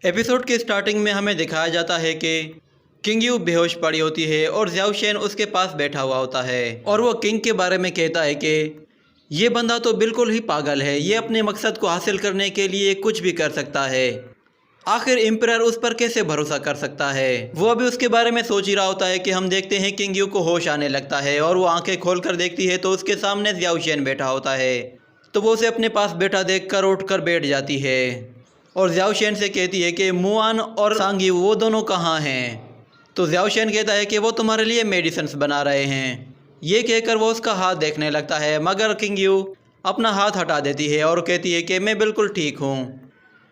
Episode के starting में हमें दिखाया जाता है कि किंग यू बेहोश पड़ी होती है और ज़ियाओ शेन उसके पास बैठा हुआ होता है और वो किंग के बारे में कहता है कि ये बंदा तो बिल्कुल ही पागल है, ये अपने मकसद को हासिल करने के लिए कुछ भी कर सकता है। आखिर एम्परर उस पर कैसे भरोसा कर सकता है। वो अभी उसके बारे में सोच ही रहा होता है कि हम देखते हैं किंग यू को होश आने लगता है और वो आंखें खोलकर देखती है तो उसके सामने ज़ियाओ शेन बैठा होता है। तो वो उसे अपने पास बैठा देखकर उठकर बैठ जाती है और ज़ियाओ शेन से कहती है कि मुआन और सांग यू वो दोनों कहाँ हैं। तो ज़ियाओ शेन कहता है कि वो तुम्हारे लिए मेडिसिन्स बना रहे हैं। ये कहकर वो उसका हाथ देखने लगता है, मगर किंग यू अपना हाथ हटा देती है और कहती है कि मैं बिल्कुल ठीक हूँ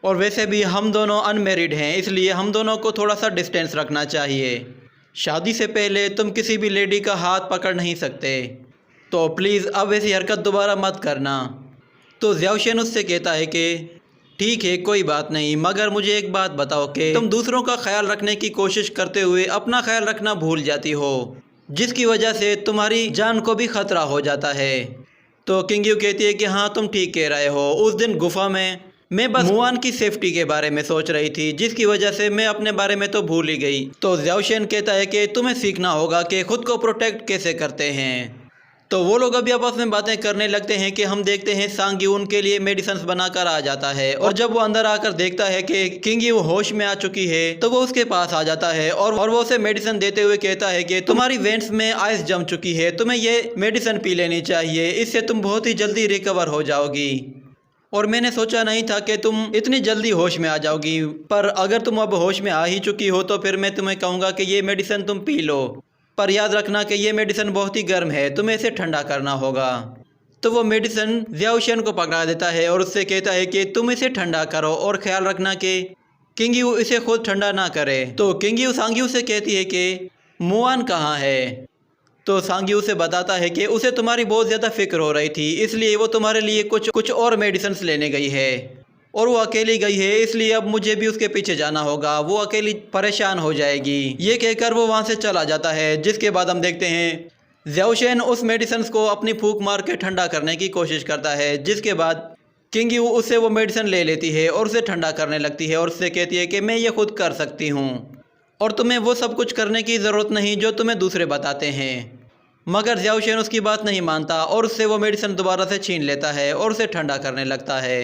और वैसे भी हम दोनों अनमेरिड हैं, इसलिए हम दोनों को थोड़ा सा डिस्टेंस रखना चाहिए। शादी से पहले तुम किसी भी लेडी का हाथ पकड़ नहीं सकते, तो प्लीज़ अब ऐसी हरकत दोबारा मत करना। तो ज़ियाओ शेन उससे कहता है कि ठीक है कोई बात नहीं, मगर मुझे एक बात बताओ कि तुम दूसरों का ख्याल रखने की कोशिश करते हुए अपना ख्याल रखना भूल जाती हो, जिसकी वजह से तुम्हारी जान को भी ख़तरा हो जाता है। तो किंग यू कहती है कि हाँ तुम ठीक कह रहे हो, उस दिन गुफा में मैं बस मुआन की सेफ्टी के बारे में सोच रही थी, जिसकी वजह से मैं अपने बारे में तो भूल ही गई। तो ज़ियाओ शेन कहता है कि तुम्हें सीखना होगा कि खुद को प्रोटेक्ट कैसे करते हैं। तो वो लोग अभी आपस में बातें करने लगते हैं कि हम देखते हैं सांग यू उनके लिए मेडिसिन बनाकर आ जाता है और जब वो अंदर आकर देखता है कि किंग यू होश में आ चुकी है तो वो उसके पास आ जाता है और वो उसे मेडिसिन देते हुए कहता है कि तुम्हारी वेंट्स में आइस जम चुकी है, तुम्हें ये मेडिसिन पी लेनी चाहिए, इससे तुम बहुत ही जल्दी रिकवर हो जाओगी। और मैंने सोचा नहीं था कि तुम इतनी जल्दी होश में आ जाओगी, पर अगर तुम अब होश में आ ही चुकी हो तो फिर मैं तुम्हें कहूँगा कि ये मेडिसिन तुम पी लो, पर याद रखना कि ये मेडिसिन बहुत ही गर्म है, तुम्हें इसे ठंडा करना होगा। तो वो मेडिसिन ज़ियाओ शेन को पकड़ा देता है और उससे कहता है कि तुम इसे ठंडा करो और ख्याल रखना कि किंग यू इसे खुद ठंडा ना करे। तो किंग यू सांग यू से कहती है कि मुआन कहाँ है। तो सांग यू से बताता है कि उसे तुम्हारी बहुत ज़्यादा फिक्र हो रही थी, इसलिए वो तुम्हारे लिए कुछ और मेडिसिन लेने गई है और वो अकेली गई है, इसलिए अब मुझे भी उसके पीछे जाना होगा, वो अकेली परेशान हो जाएगी। ये कहकर वो वहाँ से चला जाता है। जिसके बाद हम देखते हैं ज़ियाओ शेन उस मेडिसिन को अपनी फूंक मार के ठंडा करने की कोशिश करता है। जिसके बाद किंग यू उससे वो मेडिसिन ले लेती है और उसे ठंडा करने लगती है और उससे कहती है कि मैं ये खुद कर सकती हूँ और तुम्हें वो सब कुछ करने की ज़रूरत नहीं जो तुम्हें दूसरे बताते हैं। मगर ज़ियाओ शेन उसकी बात नहीं मानता और उससे वो मेडिसिन दोबारा से छीन लेता है और उसे ठंडा करने लगता है।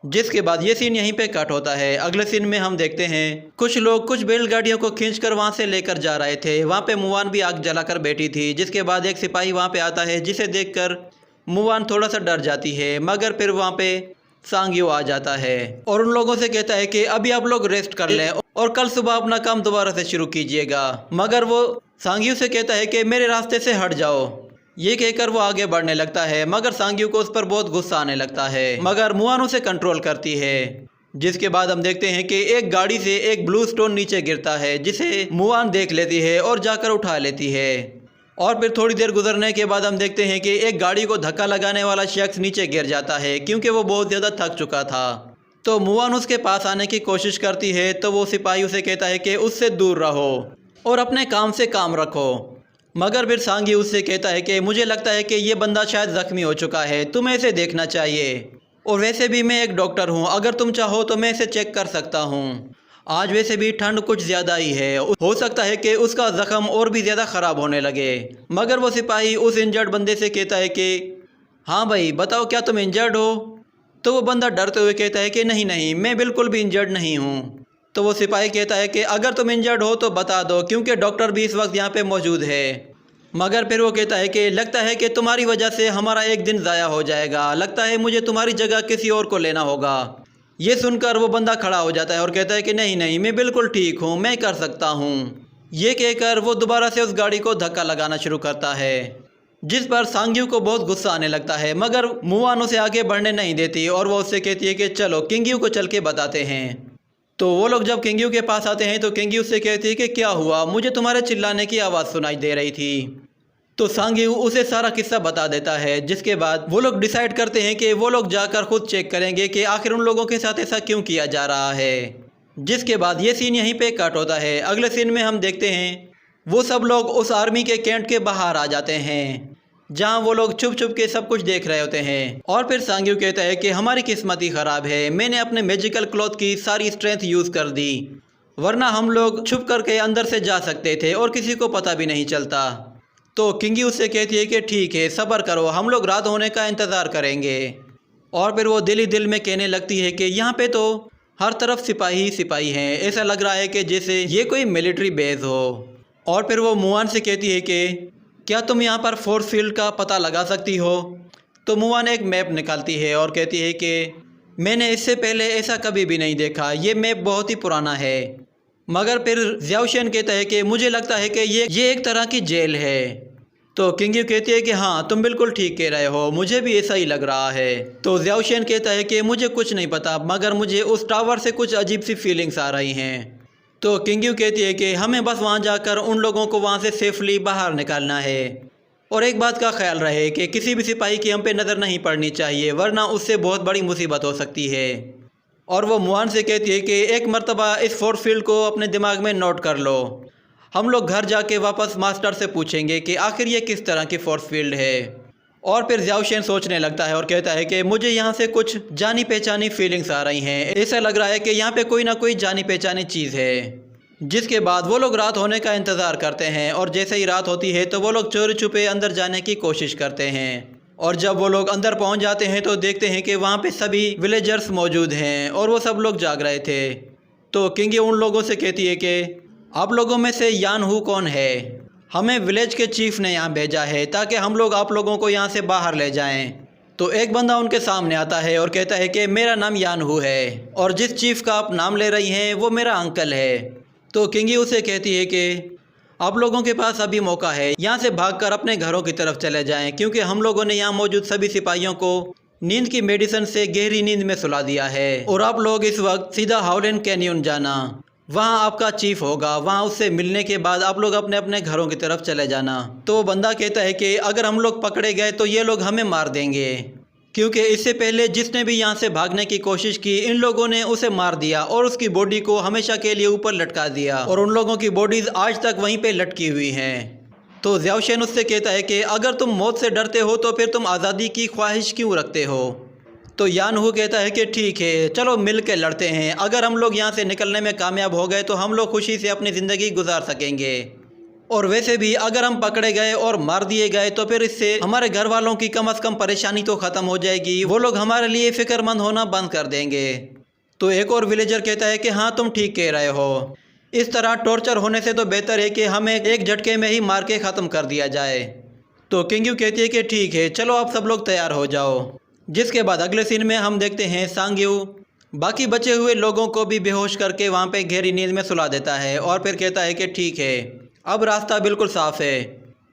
जिसके बाद ये सीन यहीं पे कट होता है। अगले सीन में हम देखते हैं कुछ लोग कुछ बैलगाड़ियों को खींचकर वहाँ से लेकर जा रहे थे। वहाँ पे मुआन भी आग जलाकर बैठी थी। जिसके बाद एक सिपाही वहाँ पे आता है, जिसे देखकर मुआन थोड़ा सा डर जाती है, मगर फिर वहाँ पे सांग यू आ जाता है और उन लोगों से कहता है कि अभी आप लोग रेस्ट कर लें और कल सुबह अपना काम दोबारा से शुरू कीजिएगा। मगर वो सांग यू से कहता है कि मेरे रास्ते से हट जाओ। ये कहकर वो आगे बढ़ने लगता है, मगर सांग यू को उस पर बहुत गुस्सा आने लगता है, मगर मुआन उसे कंट्रोल करती है। जिसके बाद हम देखते हैं कि एक गाड़ी से एक ब्लू स्टोन नीचे गिरता है, जिसे मुआन देख लेती है और जाकर उठा लेती है। और फिर थोड़ी देर गुजरने के बाद हम देखते हैं कि एक गाड़ी को धक्का लगाने वाला शख्स नीचे गिर जाता है, क्योंकि वो बहुत ज़्यादा थक चुका था। तो मुआन उसके पास आने की कोशिश करती है, तो वो सिपाही उसे कहता है कि उससे दूर रहो और अपने काम से काम रखो। मगर फिर सांग यू उससे कहता है कि मुझे लगता है कि ये बंदा शायद ज़ख्मी हो चुका है, तुम्हें इसे देखना चाहिए और वैसे भी मैं एक डॉक्टर हूँ, अगर तुम चाहो तो मैं इसे चेक कर सकता हूँ। आज वैसे भी ठंड कुछ ज़्यादा ही है, हो सकता है कि उसका ज़ख्म और भी ज़्यादा ख़राब होने लगे। मगर वो सिपाही उस इंजर्ड बंदे से कहता है कि हाँ भाई बताओ क्या तुम इंजर्ड हो। तो वो बंदा डरते हुए कहता है कि नहीं नहीं, मैं बिल्कुल भी इंजर्ड नहीं हूँ। तो वो सिपाही कहता है कि अगर तुम इंजर्ड हो तो बता दो, क्योंकि डॉक्टर भी इस वक्त यहाँ पे मौजूद है। मगर फिर वो कहता है कि लगता है कि तुम्हारी वजह से हमारा एक दिन ज़ाया हो जाएगा, लगता है मुझे तुम्हारी जगह किसी और को लेना होगा। ये सुनकर वो बंदा खड़ा हो जाता है और कहता है कि नहीं नहीं, मैं बिल्कुल ठीक हूँ, मैं कर सकता हूँ। ये कहकर वो दोबारा से उस गाड़ी को धक्का लगाना शुरू करता है, जिस पर सांग यू को बहुत गुस्सा आने लगता है, मगर मुआन उसे आगे बढ़ने नहीं देती और वो उससे कहती है कि चलो किंग यू को चल के बताते हैं। तो वो लोग जब किंग यू के पास आते हैं तो किंग यू से कहती है कि क्या हुआ, मुझे तुम्हारे चिल्लाने की आवाज़ सुनाई दे रही थी। तो सांग यू उसे सारा किस्सा बता देता है। जिसके बाद वो लोग डिसाइड करते हैं कि वो लोग जाकर खुद चेक करेंगे कि आखिर उन लोगों के साथ ऐसा क्यों किया जा रहा है। जिसके बाद ये सीन यहीं पे कट होता है। अगले सीन में हम देखते हैं वो सब लोग उस आर्मी के कैंट के बाहर आ जाते हैं, जहां वो लोग छुप छुप के सब कुछ देख रहे होते हैं। और फिर सांग्यू कहता है कि हमारी किस्मत ही खराब है, मैंने अपने मैजिकल क्लॉथ की सारी स्ट्रेंथ यूज कर दी, वरना हम लोग छुप करके अंदर से जा सकते थे और किसी को पता भी नहीं चलता। तो किंगी उससे कहती है कि ठीक है, सब्र करो, हम लोग रात होने का इंतज़ार करेंगे। और फिर वो दिल ही दिल में कहने लगती है कि यहाँ पे तो हर तरफ सिपाही ही सिपाही हैं, ऐसा लग रहा है कि जैसे ये कोई मिलिट्री बेस हो। और फिर वो मुआन से कहती है कि क्या तुम यहाँ पर फोर्स फील्ड का पता लगा सकती हो? तो मुआन एक मैप निकालती है और कहती है कि मैंने इससे पहले ऐसा कभी भी नहीं देखा, ये मैप बहुत ही पुराना है। मगर फिर ज़्याओशेन कहता है कि मुझे लगता है कि ये एक तरह की जेल है। तो किंग्यू कहती है कि हाँ, तुम बिल्कुल ठीक कह रहे हो, मुझे भी ऐसा ही लग रहा है। तो ज़्याओशेन कहता है कि मुझे कुछ नहीं पता, मगर मुझे उस टावर से कुछ अजीब सी फीलिंग्स आ रही हैं। तो किंग्यू कहती है कि हमें बस वहाँ जाकर उन लोगों को वहाँ से सेफली बाहर निकालना है। और एक बात का ख्याल रहे कि किसी भी सिपाही की हम पे नज़र नहीं पड़नी चाहिए, वरना उससे बहुत बड़ी मुसीबत हो सकती है। और वो मुआन से कहती है कि एक मर्तबा इस फोर्स फील्ड को अपने दिमाग में नोट कर लो, हम लोग घर जाके वापस मास्टर से पूछेंगे कि आखिर ये किस तरह की फोर्स फील्ड है। और फिर ज़्याओशेन सोचने लगता है और कहता है कि मुझे यहाँ से कुछ जानी पहचानी फीलिंग्स आ रही हैं, ऐसा लग रहा है कि यहाँ पे कोई ना कोई जानी पहचानी चीज़ है। जिसके बाद वो लोग रात होने का इंतज़ार करते हैं और जैसे ही रात होती है तो वो लोग चोरी छुपे अंदर जाने की कोशिश करते हैं। और जब वो लोग अंदर पहुंच जाते हैं तो देखते हैं कि वहाँ पे सभी विलेजर्स मौजूद हैं और वो सब लोग जाग रहे थे। तो किंगी उन लोगों से कहती है कि आप लोगों में से यान हू कौन है? हमें विलेज के चीफ ने यहाँ भेजा है ताकि हम लोग आप लोगों को यहाँ से बाहर ले जाएं। तो एक बंदा उनके सामने आता है और कहता है कि मेरा नाम यान हू है और जिस चीफ का आप नाम ले रही हैं वो मेरा अंकल है। तो किंगी उसे कहती है कि आप लोगों के पास अभी मौका है, यहाँ से भागकर अपने घरों की तरफ चले जाएं, क्योंकि हम लोगों ने यहाँ मौजूद सभी सिपाहियों को नींद की मेडिसिन से गहरी नींद में सुला दिया है। और आप लोग इस वक्त सीधा हाउलेन कैनियन जाना, वहाँ आपका चीफ होगा, वहाँ उससे मिलने के बाद आप लोग अपने अपने घरों की तरफ चले जाना। तो वो बंदा कहता है कि अगर हम लोग पकड़े गए तो ये लोग हमें मार देंगे, क्योंकि इससे पहले जिसने भी यहाँ से भागने की कोशिश की इन लोगों ने उसे मार दिया और उसकी बॉडी को हमेशा के लिए ऊपर लटका दिया और उन लोगों की बॉडीज आज तक वहीं पे लटकी हुई हैं। तो ज़्याओशेन उससे कहता है कि अगर तुम मौत से डरते हो तो फिर तुम आज़ादी की ख्वाहिश क्यों रखते हो? तो यान हू कहता है कि ठीक है, चलो मिल के लड़ते हैं, अगर हम लोग यहाँ से निकलने में कामयाब हो गए तो हम लोग खुशी से अपनी ज़िंदगी गुजार सकेंगे। और वैसे भी अगर हम पकड़े गए और मार दिए गए तो फिर इससे हमारे घर वालों की कम से कम परेशानी तो ख़त्म हो जाएगी, वो लोग हमारे लिए फ़िक्रमंद होना बंद कर देंगे। तो एक और विलेजर कहता है कि हाँ, तुम ठीक कह रहे हो, इस तरह टॉर्चर होने से तो बेहतर है कि हमें एक झटके में ही मार के ख़त्म कर दिया जाए। तो किंग्यू कहती है कि ठीक है, चलो आप सब लोग तैयार हो जाओ। जिसके बाद अगले सीन में हम देखते हैं सांग्यू बाकी बचे हुए लोगों को भी बेहोश करके वहाँ पे गहरी नींद में सुला देता है और फिर कहता है कि ठीक है, अब रास्ता बिल्कुल साफ है।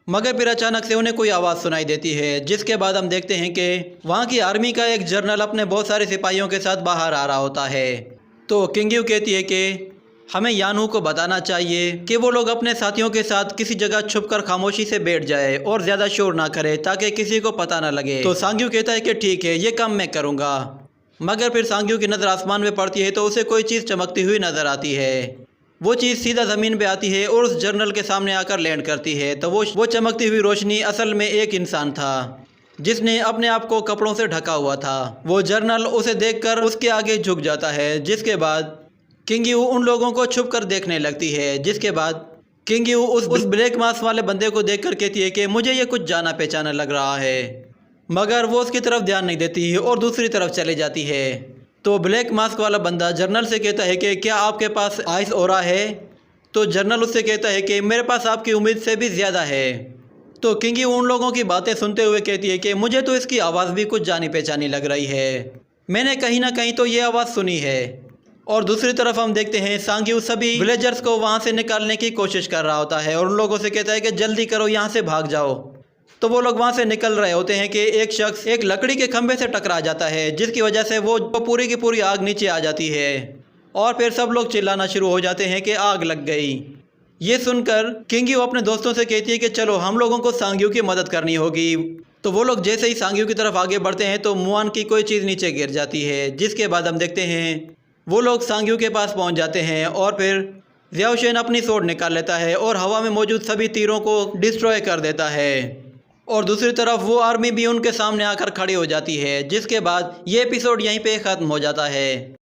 मगर फिर अचानक से उन्हें कोई आवाज़ सुनाई देती है, जिसके बाद हम देखते हैं कि वहाँ की आर्मी का एक जनरल अपने बहुत सारे सिपाहियों के साथ बाहर आ रहा होता है। तो किंग्यू कहती है कि हमें यानू को बताना चाहिए कि वो लोग अपने साथियों के साथ किसी जगह छुपकर खामोशी से बैठ जाए और ज़्यादा शोर ना करे ताकि किसी को पता ना लगे। तो सांग्यू कहता है कि ठीक है, ये काम मैं करूँगा। मगर फिर सांग्यू की नज़र आसमान में पड़ती है तो उसे कोई चीज़ चमकती हुई नज़र आती है। वो चीज़ सीधा ज़मीन पे आती है और उस जर्नल के सामने आकर लैंड करती है। तो वो चमकती हुई रोशनी असल में एक इंसान था जिसने अपने आप को कपड़ों से ढका हुआ था। वो जर्नल उसे देखकर उसके आगे झुक जाता है, जिसके बाद किंग्यू उन लोगों को छुप कर देखने लगती है। जिसके बाद किंग्यू उस ब्लैक मास्क वाले बंदे को देखकर कहती है कि मुझे ये कुछ जाना पहचाना लग रहा है, मगर वो उसकी तरफ ध्यान नहीं देती और दूसरी तरफ चली जाती है। तो ब्लैक मास्क वाला बंदा जर्नल से कहता है कि क्या आपके पास आइस ऑरा है? तो जर्नल उससे कहता है कि मेरे पास आपकी उम्मीद से भी ज़्यादा है। तो किंग्यू उन लोगों की बातें सुनते हुए कहती है कि मुझे तो इसकी आवाज़ भी कुछ जानी पहचानी लग रही है, मैंने कहीं ना कहीं तो ये आवाज़ सुनी है। और दूसरी तरफ हम देखते हैं सांग्यू सभी विलेजर्स को वहाँ से निकालने की कोशिश कर रहा होता है और उन लोगों से कहता है कि जल्दी करो, यहाँ से भाग जाओ। तो वो लोग वहाँ से निकल रहे होते हैं कि एक शख्स एक लकड़ी के खंभे से टकरा जाता है, जिसकी वजह से वो पूरी की पूरी आग नीचे आ जाती है और फिर सब लोग चिल्लाना शुरू हो जाते हैं कि आग लग गई। ये सुनकर किंग्यू अपने दोस्तों से कहती है कि चलो हम लोगों को सांग्यू की मदद करनी होगी। तो वो लोग जैसे ही सांग्यू की तरफ आगे बढ़ते हैं तो मुआन की कोई चीज़ नीचे गिर जाती है, जिसके बाद हम देखते हैं वो लोग सांग्यू के पास पहुंच जाते हैं और फिर ज़्याओशेन अपनी स्वॉर्ड निकाल लेता है और हवा में मौजूद सभी तीरों को डिस्ट्रॉय कर देता है। और दूसरी तरफ वो आर्मी भी उनके सामने आकर खड़ी हो जाती है, जिसके बाद ये एपिसोड यहीं पे ख़त्म हो जाता है।